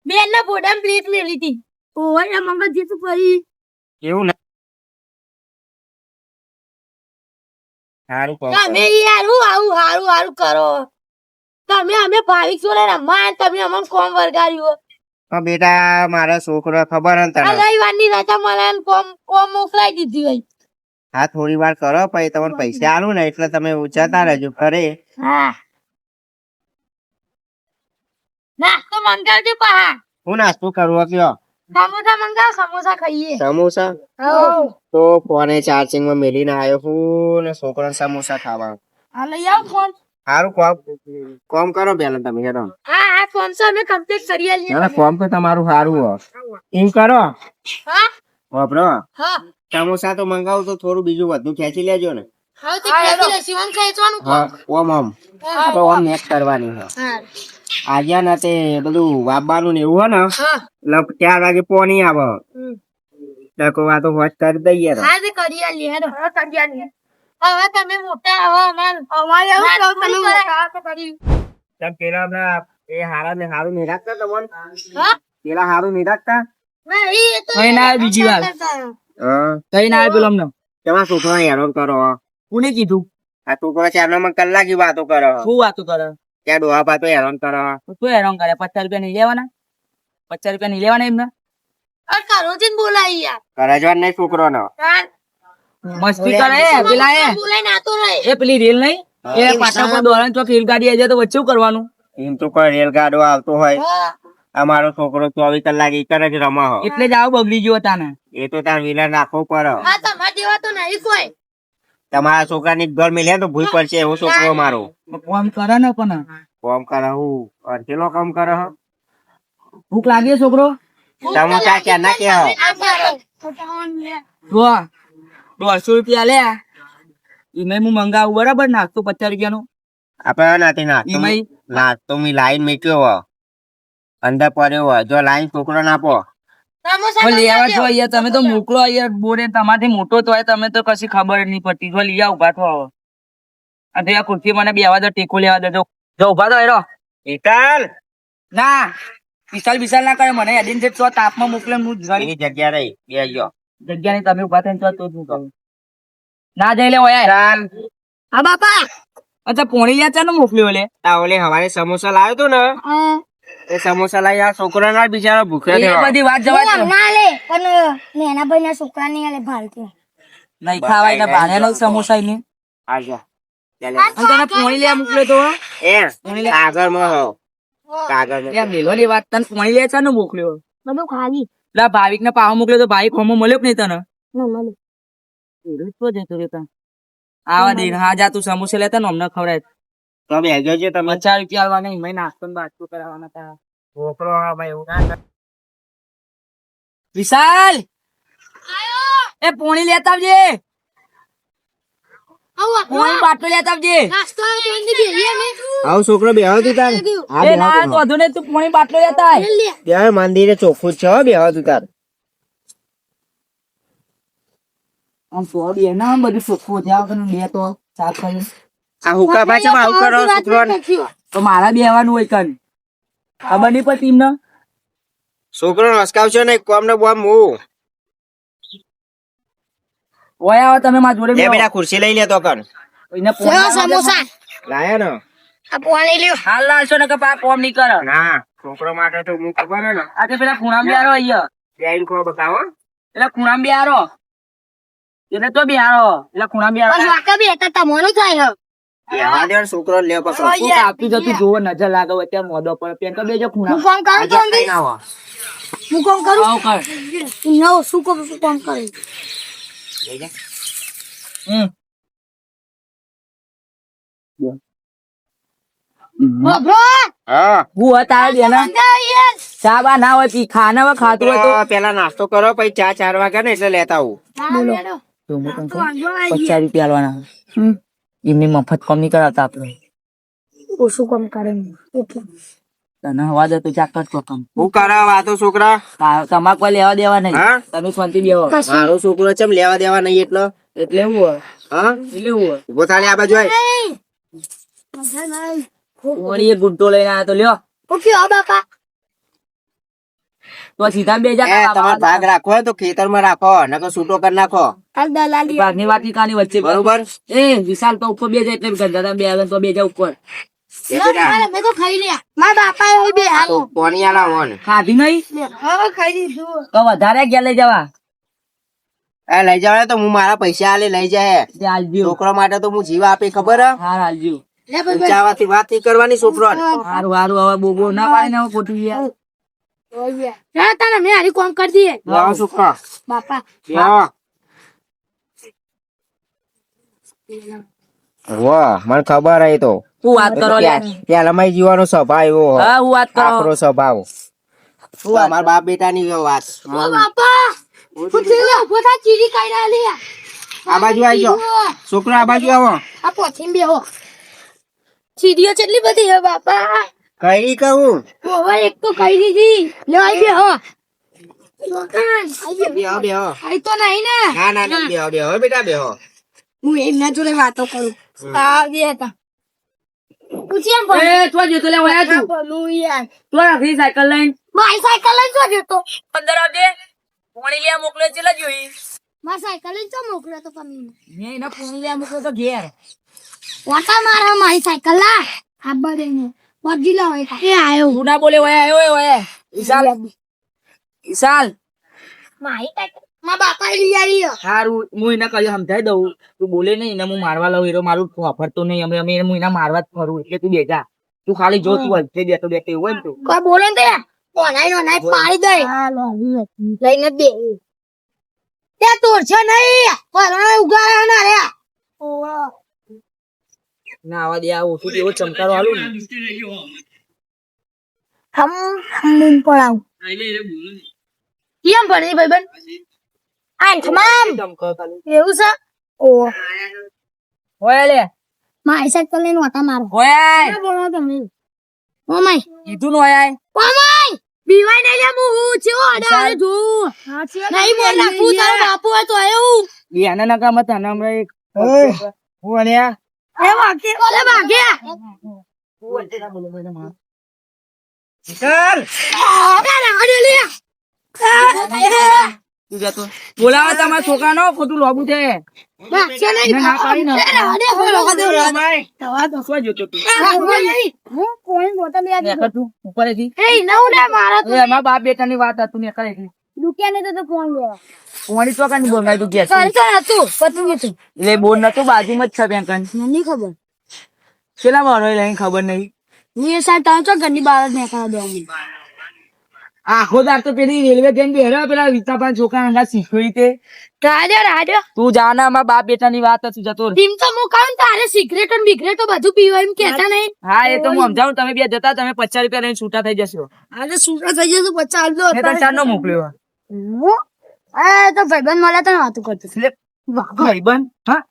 બેન ના ફોટા પ્લેટ મેલી હતી ઓય મંગળ જે તું પડી એવું ના સારું કહો તમે યાર હું આવું હારું હારું કરો તમે અમે ભાવિક જોડે રમવા તમે અમને કોમ વરગાડ્યું પણ બેટા મારા છોકરો ખબર હે ને આ તને રવિવારની રજા મને કોમ કોમ મોકલાઈ દીધી હોય હા થોડી વાર કરો પછી તમને પૈસા આલું ને એટલે તમે જતા રહેજો ઘરે હા નાસ્તો મંગાવજો પા હું નાસ્તો કરવો કયો સમોસા મંગાવ સમોસા ખાઈએ સમોસા હો તો ફોને ચાર્જિંગ માં મેલીને આવ્યો હું ને છોકરાને સમોસા ખાવા આ લઈ આવ ફોન સારું કોમ કરો પેલા તમે હેડો હા આ ફોન સે અમે કમ્પ્લીટ કરી આલીએ ના કોમ તો તમારું સારું હો એમ કરો હા વાપરો હા સમોસા તો મંગાવું તો થોડું બીજું વધુ ખેંચી લેજો ને હા તે ખેંચી લે શિવન ખેંચવાનું હા ઓમ તો ઓમ નેક કરવાની છે હા આજે ને તે બધું વાપવાનું ને એવું હો ને હા એટલે 4 વાગે પોણી આવે ટકો આ તો હોત કરી દઈએ તો હા તે કરી આલીએ હેડો હા કરી આલીએ હવે તમે મોટા હવે અમારે એવું તમે મોટા તો કરી તમ પેલા હમણાં એ હારા ને હારું નહીં રાખતા તમને હા પેલા હારું નહીં રાખતા નહીં એ તો કઈ ના આવે બીજી વાર હા કઈ ના આવે પેલો અમને તમારા છોકરા હેરાન કરો કોને કીધું આ છોકરો ચારનો માં કલાકી વાતો કરો શું વાતો કરે ત્યાં ડોહા પાતો હેરાન કરો શું હેરાન કરે 50 રૂપિયા નહીં લેવાના 50 રૂપિયા નહીં લેવાના એમને અર કરોજીન બોલાઈ યાર કરે જ નહીં છોકરો નો મસ્તી કરે પેલા બોલાઈ ના તો રહે એ પેલી રેલ નહીં એ પાટા પર દોરાન ચોક રેલગાડી આવી જાય તો વચ્ચે શું કરવાનું એમ તો કોઈ રેલગાડો આવતો હોય હા અમારો છોકરો 24 કલાક એક જ રમા હો એટલે જ આવો બગડી ગયો તાને એ તો તાર વિલર નાખવો પડે હા તમારા જેવા તો નહીં કોઈ તમારા છોકરાની ઘર મિલે તો ભૂલ પડશે એવો છોકરો મારો કોમ કરે ને પણ કામ કરે હું અડધેલો કામ કરે હો ભૂખ લાગી છોકરો સમોસા ક્યાં ના કે હો જો 150 રૂપિયા લે એમાં હું મંગાવું બરાબર નાખતો 50 રૂપિયાનો આપડે નથી નાખતો એમાં નાખતો મી લાઈન મૂક્યો હો અંદર પડ્યો હોય જો લાઈન છોકરો નાપો લેવા છો અહીંયા તમે તો મોકલો અહીંયા બોરે તમારથી મોટો તો હોય તમે તો કશી ખબર નહીં પડતી જો લઈ આવ ઉભા થો હવે અને આ ખુરશી મને બેવા દો ટેકો લેવા દેજો જો ઉભા થો હેરો વિશાલ ના વિશાલ ના કરે મને એડિન છે તો તાપમાં મોકલે હું ઘણી એની જગ્યા રહી બે ગયો જગ્યા ની તમે ઉભા થઈને તો જ હું કહું ના જઈ લે ઓય ચાલ હા બાપા અચ્છા પોણી લે ચાનો મોકલ્યો લે આ ઓલે હવારે સમોસા લાવ્યો તો ને એ સમોસા લાવી આ છોકરા ના બિચારો ભૂખ્યો એ થયો બધી વાત જવા દો ના લે પણ નેના ભાઈ ના છોકરા ને આલે ભારતી નહીં ખાવાય ને ભાને નો સમોસા ને આજા અને તને પોણી લે મોકલ્યો તો એ કાગળ માં હો કાગળ એમ લેલો ની વાત તને પોણી લે ચાનો મોકલ્યો બધું ખાલી લા ભાવિક ને પાવ મોકલ્યો તો ભાવિક હોમો મળ્યો કે નહીં તને ના મને એરું તો જતો રહેતા આવા દે હા જા તું સમોસા લેતા ને અમને ખવડાય તો બેજો છે તમે 50 રૂપિયા આલવા નહીં મેં નાસ્તો ને બાસ્તો કરાવવાના હતા છોકરો હા ભાઈ એવું ના કરે. વિશાલ એ પોણી લેતા આવજે પોણી બાટલો લેતા આવજે નાસ્તો જલ્દી બેહીએ મે આવ છોકરો બેહો તું તાર એ ના તો વધુ ને તું પોણી બાટલો લેતા આય બેહો મંદિરે ચોખ્ખું જ છે હો, બેહો તું તાર આમ તો બે ના બધું ચોખ્ખું ત્યાં કને બે તો સાફ કરી આ હુકા પાછા આવું કરો છોકરો તો મારા બેવાનું હોય કન ખબર નહીં પડતી એમને છોકરો હસકાવશો ને કોમ ને બોમ હું ઓય આવો તમે મારા જોડે બે બેહો. બેટા ખુરશી લઈ લે તો કર એને પોણી આલવા દે. સમોસા લાયા ને આ પાણી લ્યો હાલ લાલશો ને કે પા કોમ નહીં કરે ના છોકરો માટે તો હું ખબર હે ને આ તે પેલા ખૂણામાં બેહારો અહીંયા બેન કો બતાવો પેલા ખૂણામાં બેહારો એટલે તો બેહારો એટલે ખૂણામાં બેહારો પણ વાકા બે હતા તમોનું થાય હે બેહવા દે છોકરો લે પકડો તું કાપી જતું જોવો નજર લાગે હોય ત્યાં મોઢો પર પેન તો બેજો હું ખૂણા કોમ કરું તો આજે કઈ ના હો હું કોમ કરું આવ કર નવો શું કોમ કરું બેજા. બબરો હા હું હતા બેના ચા બા ના હોય પી ખાના હોય ખાતું હોય તો તો પેલા નાસ્તો કરો પછી ચા 4 વાગ્યા ને એટલે લેતા આવું તો હું તને કહું, 50 રૂપિયા આલવાના એમની મફત કોમ નહીં કરાવતા આપણે ઓછું કામ કરે તને હવા દે તો ચાકટ કો કામ હું કરાવ આ તો છોકરા તમારે કોઈ લેવા દેવા નહીં હા તમે શાંતિ બેહો મારો છોકરો ચમ લેવા દેવા નહીં એટલો એટલે એવું હોય હા એટલે એવું હોય ઉભો થાળી આ બાજુ આય વળી એક ગુંટો લઈને આવ્યો તો લ્યો ઓકે બાપા તો સીધા બે એ જા તમારે ભાગ રાખવો હોય તો ખેતરમાં રાખો નકર છૂટો કરી નાખો હાલ દલાલી ભાગની વાતની કાની વચ્ચે બરોબર એ વિશાલ તો ઉપર બે જાય એટલે ગંધા બે આવે તો બે જા ઉપર એ બેટા મેં તો ખાઈ લ્યા મારા બાપા એવું બે આ તો પોણી આલા હોન ખાધી નહીં હા ખાઈ લીધું તો વધારે ગયા લઈ જવા એ લઈ જાવ તો હું મારા પૈસા આલે લઈ જાય તે હાલજો છોકરા માટે તો હું જીવ આપી ખબર હે હાર હાલજો લે ભાઈ ઊંચાવાથી વાત નહીં કરવાની છોકરો હારું હારું હવે બોબો ના પાડે ને હવે ખોટું ગયા હા તને મેં હારી કોમ કરી દઈએ લાવો છોકરા બાપા લાવો વાહ મને ખબર હે તો તું વાત કરો લે ત્યાં લમાઈ જીવાનો સ્વભાવ એવો હોય. હા હું વાત કરો આપણો સ્વભાવ અમારા બાપ બેટા ની વાત ઓ બાપા ઉઠી ઉભો થા ચીરી કાઈ ના લે આ બાજુ આવી જાઓ છોકરો આ બાજુ આવો આ પોથીમ બેહો ચીરીઓ કેટલી બધી હે બાપા કઈ કહું ઓવા એક તો ખાઈ દીધી લે આઈ બેહો દુકાન આઈ બેહો બેહો આઈ તો નહીં ને ના ના ના બેહો બેહો બેટા બેહો હું એમના જોડે વાતો કરું આ બે હતા પૂછી એમ એ તું જતો લે વયા તું બોલું યાર તું રાખી સાયકલ લઈને મારી સાયકલ લઈને જો જતો અંદર આવજે પોણી લે મોકલે છે જોઈ મારી સાયકલ લઈને જો મોકલ્યો તો તમે મેં એને પોણી લે મોકલે તો ઘેર વાટા મારા મારી સાયકલ લા આબા દેને પબજી લાવે એ આયો તું ના બોલે વયા આવ્યો વયા ઈશાલ ઈશાલ મારી સાયકલ માં બાપા લઈ આવી હારું હું એને કહ્યું સમજાઈ દઉં તું બોલે નહીં એને હું મારવા લઉં એરો મારું વાપરતો નહીં અમે અમે હું એના મારવા જ ફરું એટલે તું બેજા તું ખાલી જો તું હલતે બેઠો બેઠો એવું હોય ને તું કોઈ બોલે ને કોનાઈ નો નાઈ પાડી દે લઈને દે તે તોર છે નહીં પરાણે ઉગાડ્યા ના રે ના આવા દે આ ઓછું એવો ચમકારો હાલું ને હમ પડાવ કેમ ભણી ભાઈબંધ આ તમામ ચમકારો ખાલી એવું છે ઓ હોય લે મારી સાયકલ લઈને વાટા મારો હોય બોલો તમે ઓ માય કીધું ને હોય ઓ માય બીવાય નહીં લે હું છે ઓડા જો નહીં બોલ નાખું તારો બાપુ હોય તો એવું બિયાના ના કામ હતા ને હમણાં એક હું અલ્યા એ વાગે ઓલે વાગે ચાલ તું જતો બોલાવે તમારા છોકરાનો ખોટું લોબુ છે એને ના પાડી ને શું જોતો તું નેકર તું ઉપરેથી એ એમાં બાપ બેટાની વાત હતું ને કરે પોણી તો કાની બોલાય તું ગેસ એટલે બોલ નતું બાજુમાં જ છે બેંકન કેટલા મારો લઈને ખબર નહીં આખો દાર તો પેલી રેલવે ટ્રેન બેહરો પેલા વિતાપા છોકરા અંગા શીખવી તે તું જાના અમારા બાપ બેટાની વાત હતું જતો રહે. સિગરેટો બિગરેટો બધું પીવા એમ કેતા નહીં હા એ તો હું સમજાવું તમે બે જતા તમે 50 રૂપિયા લઈને છૂટા થઈ જશો આજે સુરા થઈ જશે પચાસ મેં તને ચાર નો મોકલ્યો તો ભાઈબંધ મળે તો વાતું કરતો એટલે ભાઈબંધ હા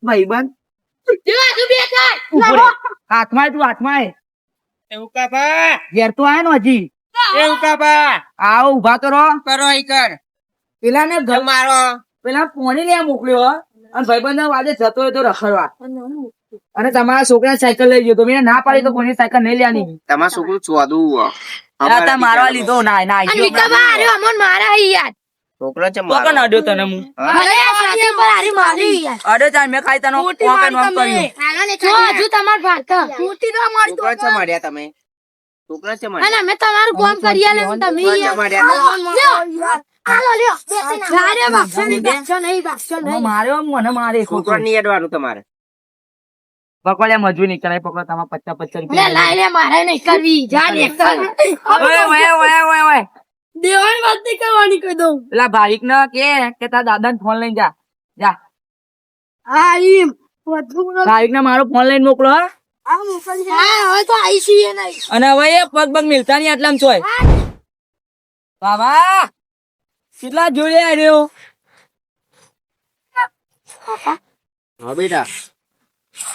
ભાઈબંધ હાથમાં તું હાથમાં એવું કાપા ઘેર તો આય ને હજી એવું કાપા આવો ઉભા તો રહો કરો ઈ કર પેલા ને ઘર મારો પેલા પોણી લે મોકલ્યો અને ભાઈબંધ ના વાદે જતો હોય તો રખડવા અને તમારા છોકરા સાયકલ લઈ ગયો તો મેં ના પાડી તો કોની સાયકલ નહીં લેવાની તમારું છોકરું ચોદવું તા મારવા લીધો ના ના છોકરો છે તો કન અડ્યો તને હું અડ્યો તાર મેં ખાઈ તને કોણ કન નામ કર્યું છોકરા છે મળ્યા તમે છોકરા છે મળ્યા અમે તમારું કામ કરી આલે તમે હું માર્યો મને મારે છોકરા નહીં અડવાનું તમારે પકડ્યા મજૂર નહીં કરાય પકડ તમારે 50 રૂપિયા લાઈ લે મારે નહીં કરવી જા ને ઓય દેવાની વાત નહીં કરવાની કહી દઉં પેલા ભાવિક ને કે તારા દાદા ને ફોન લઈને જા જા હા ઈમ ભાવિક ને મારો ફોન લઈને મોકલો હા? હા હવે તો આઈ છીએ નહીં અને હવે એ પગ પગ મિલતા નહીં આટલામાં ચોય બાબા કેટલા જોડે આવ્યો હા બેટા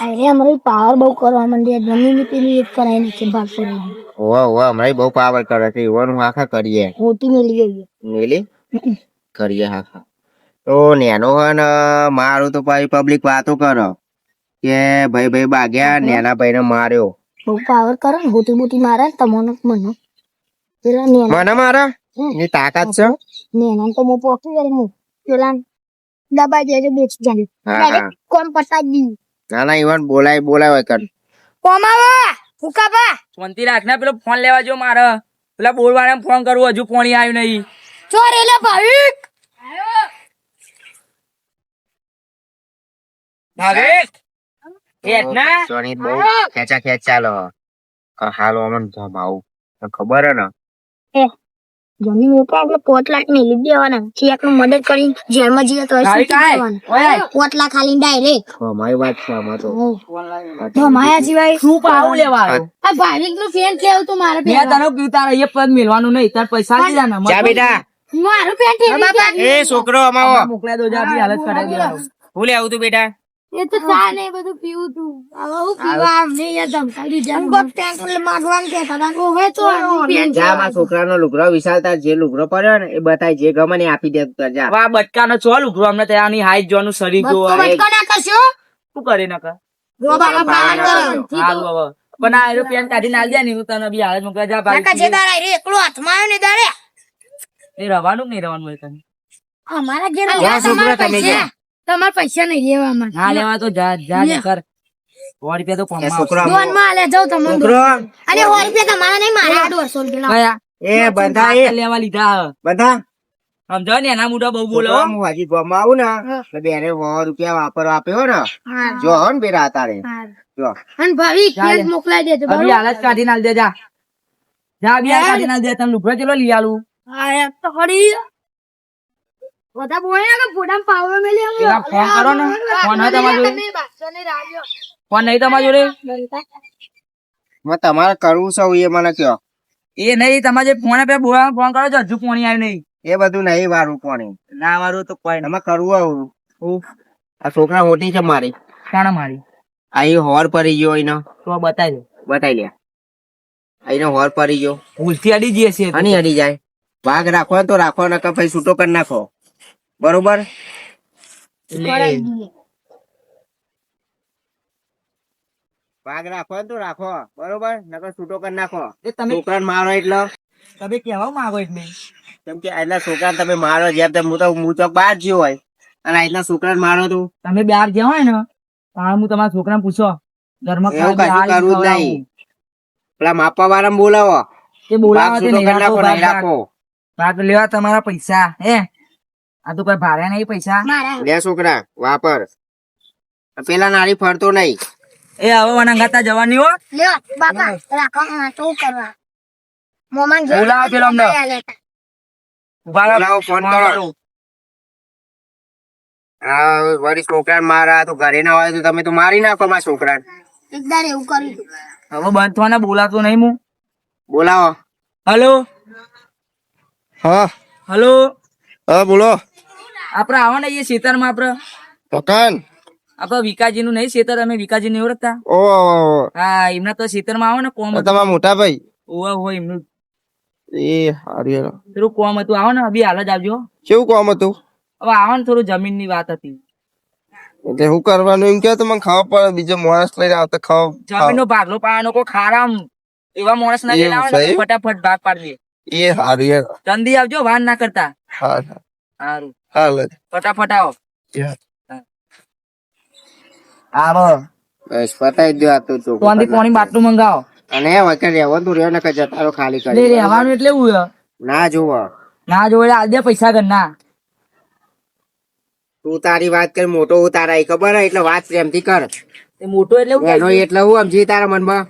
અરે અમારી પાવર બહુ કરવા માંડી જમીન પેલી એક કરાઈ નાખી ભાગ કરી ઓવા ઓવા હમણાં બહુ પાવર કરે છે એવાનું આખા કરીએ મોટી મેલી ગઈ મેલી કરીએ આખા તો નેનો હોય ને મારું તો ભાઈ પબ્લિક વાતો કરો કે ભાઈ ભાગ્યા નેના ભાઈ ને માર્યો બહુ પાવર કરે ને હોતી બોતી મારે તમને મને પેલા નેના મને મારા ની તાકાત છે નેના તો હું પોકી ગઈ હું પેલા દબાઈ દેજો બેસી જાય હા, હા. કોમ પતાઈ દી ના ના ઈવન બોલાય હોય કર કોમાવા ફુકાબા શાંતિ રાખ ને પેલો ફોન લેવા જો મારે પેલા બોર વાળાને ફોન કરવો હજુ પોણી આવ્યું નહીં ચોર એટલે ભાવિક ભાવેશ ના સોની બહુ ખેંચા ખેંચ ચાલો હાલો અમન જમાવું ખબર હે ને જમીન ઉપર આપણે 5 લાખ ને લીધી દેવાના ચેક નું મદદ કરી જેલમાં જઈએ તો તારી કાંઈ? ઓય. 5 લાખ ખાલી ડાયરેક્ટ અમારી વાત છે આમાં તો માયા સિવાય શું પાવું લેવા આવ્યો આ ભાવિક નું ફેન કેવું તું મારે મેં તને કીધું તારે એ પદ મેળવાનું નહીં તાર પૈસા દીધા ને જા બેટા મારું ફેન એ છોકરો અમાવો મોકલા દો જા આપણી હાલત કરાવી દેવાનું હું લે આવું તું બેટા એ તો ચા ને એ બધું પીવું તું હવે હું પીવા અમને યાર ધમકાવી જામ ગપ ટેન્ક માગવાનું કેતા હતા હવે તો ફેન જા મારા છોકરાનો લુગડો વિશાલતા જે લુગડો પડ્યો ને એ બતાય જે ગમે ને એ આપી દે તું જા હવે આ બટકાનો છો લુગડો અમને ત્યાંની હાઈટ જોવાનું શરીર જો બટકો ના કરશો શું કરે નકર ગોબાનો પાન કરો હારું હવે પણ આ એરો પેન કાઢીને આલ દે ને હું તને બી હાલ જ મોકલા જા કાકા જે ભાઈ દાડા રે એકલો હાથમાં આવ્યો ને દાડે એ રવાનું કે નહીં રવાનું હોય તને અમારા ઘેર જા છોકરા તમે જા તમારા પૈસા નહીં લેવા અમારે ના લેવા તો જા જા જા કર 100 રૂપિયા તો એ કોમમાં છોકરો દોન માં લે જાવ તમે છોકરો અરે 100 રૂપિયા તમારા નહીં મારા 150 રૂપિયા કયા એ બંધા એ લેવા લીધા બંધા સમજો ને એના મોઢા બહુ બોલો છોકરો, હું હજી ગામમાં આવું ને એટલે બેને 100 રૂપિયા વાપરવા આપ્યો ને જો હો ને બેટા તારે જો અને ભાવી ચાલે. કેક મોકલાઈ દેજો હવે બરોબર હાલત કાઢીને આલ દે જા જા બી કાઢીને આલ દે તને લુગડો ચેલો લઈ આલું હા એક તો ખરી બધા બોલે કે ફોડામાં પાવર મેલી આમ પેલા ફોન કરો ને ફોન હોય તમારા જોડે તમે બાદશાહને રાજો ફોન નહીં તમારા જોડે મેં તમારે કરવું છે એ મને કયો એ નહીં તમારે જે ફોન આપે બોલાવાનો ફોન કરો છો હજુ ફોન આવ્યું નહીં એ બધું નહીં વારું કોની ના મારું તો કોઈ નહીં એમાં કરવું આવું આ છોકરા મોટી છે મારી શાણા મારી આ ઈ હોર પડી ગયો એનો તો બતાવી દો બતાવી લે આ એનો હોર પડી ગયો ભૂલથી અડી જઈએ છીએ આની અડી જાય ભાગ રાખવો હોય તો રાખો નકર પછી છૂટો કરી નાખો બરોબર ભાગ રાખો હોય તો રાખો બરોબર નકર છૂટો કરી નાખો એ તમે છોકરાને મારો એટલે તમે કેવા માંગો એટલે કેમ કે આજના છોકરાને તમે મારો જેમ તેમ હું તો બહાર જ્યો હોય અને આજના છોકરાને મારો તું તમે બહાર ગયા હોય ને તારે હું તમારા છોકરાને પૂછો ઘરમાં એવું ખાલી કશું કરવું જ હાલ નહીં પેલા માપવા વાળા બોલાવો એ ભાગ બોલાવા છૂટો કરી નાખો નહીં ભાગ રાખો ભાગ લેવા તમારા પૈસા હે આ તો કોઈ ભાડે નહીં પૈસા મારા લે છોકરા વાપર પેલા નારી ફરતો નહીં એ હવે વનાંગાતા જવાની હો લ્યો બાપા રાખો હા તો કરવા મોમાન ઘેર બોલાવો પેલો અમને. ઉભા રહો. બોલાવો, ફોન કરો. હા વળી છોકરાને મારા તો ઘરે ના હોય તો તમે તો મારી નાખો મારા છોકરાને એકદાર એવું કર્યું હવે બંધ થવાના બોલાતો નહીં હું બોલાવો હલો હા હલો હા બોલો આપડે આવો ને એ ખેતરમાં આપડે પકન આપડે વિકાજી નું નહીં ખેતર અમે વિકાજી ને ઓળખતા ઓ હા એમના તો ખેતરમાં આવો ને કોમ હતું. તમારા મોટા ભાઈ ઓવા હોય એમનું એ હારું થોડું કોમ હતું આવો ને અભી હાલ જ આવજો કેવું કામ હતું હવે આવો ને થોડું જમીન ની વાત હતી એટલે હું કરવાનું એમ કે મને ખાવા પડે બીજો માણસ લઈને આવતા જમીન નો ભાગલો પાવાનો કોઈ ખારામ એવા માણસ ના લઈને આવો ને એવું તો ફટાફટ ભાગ પાડી દે એ હારું જલ્દી આવજો વાર ના કરતા હા સારું હાલ ફટાફટ આવો આવો બસ પતાઈ દો આ તો તોંધી પાણી બાટલું મંગાવો અને વખત રહેવાનું તું રહ્યો ને કે જતારો ખાલી એટલે કરી રહેવાનું એટલે એવું હે. ના જોવો ના જોડે આલ દે પૈસા ઘરના તું તારી વાત કરી મોટો હું તારા એ ખબર હે એટલે વાત પ્રેમથી કર એ મોટો એટલે એવું એનો એટલે હું સમજી તારા મનમાં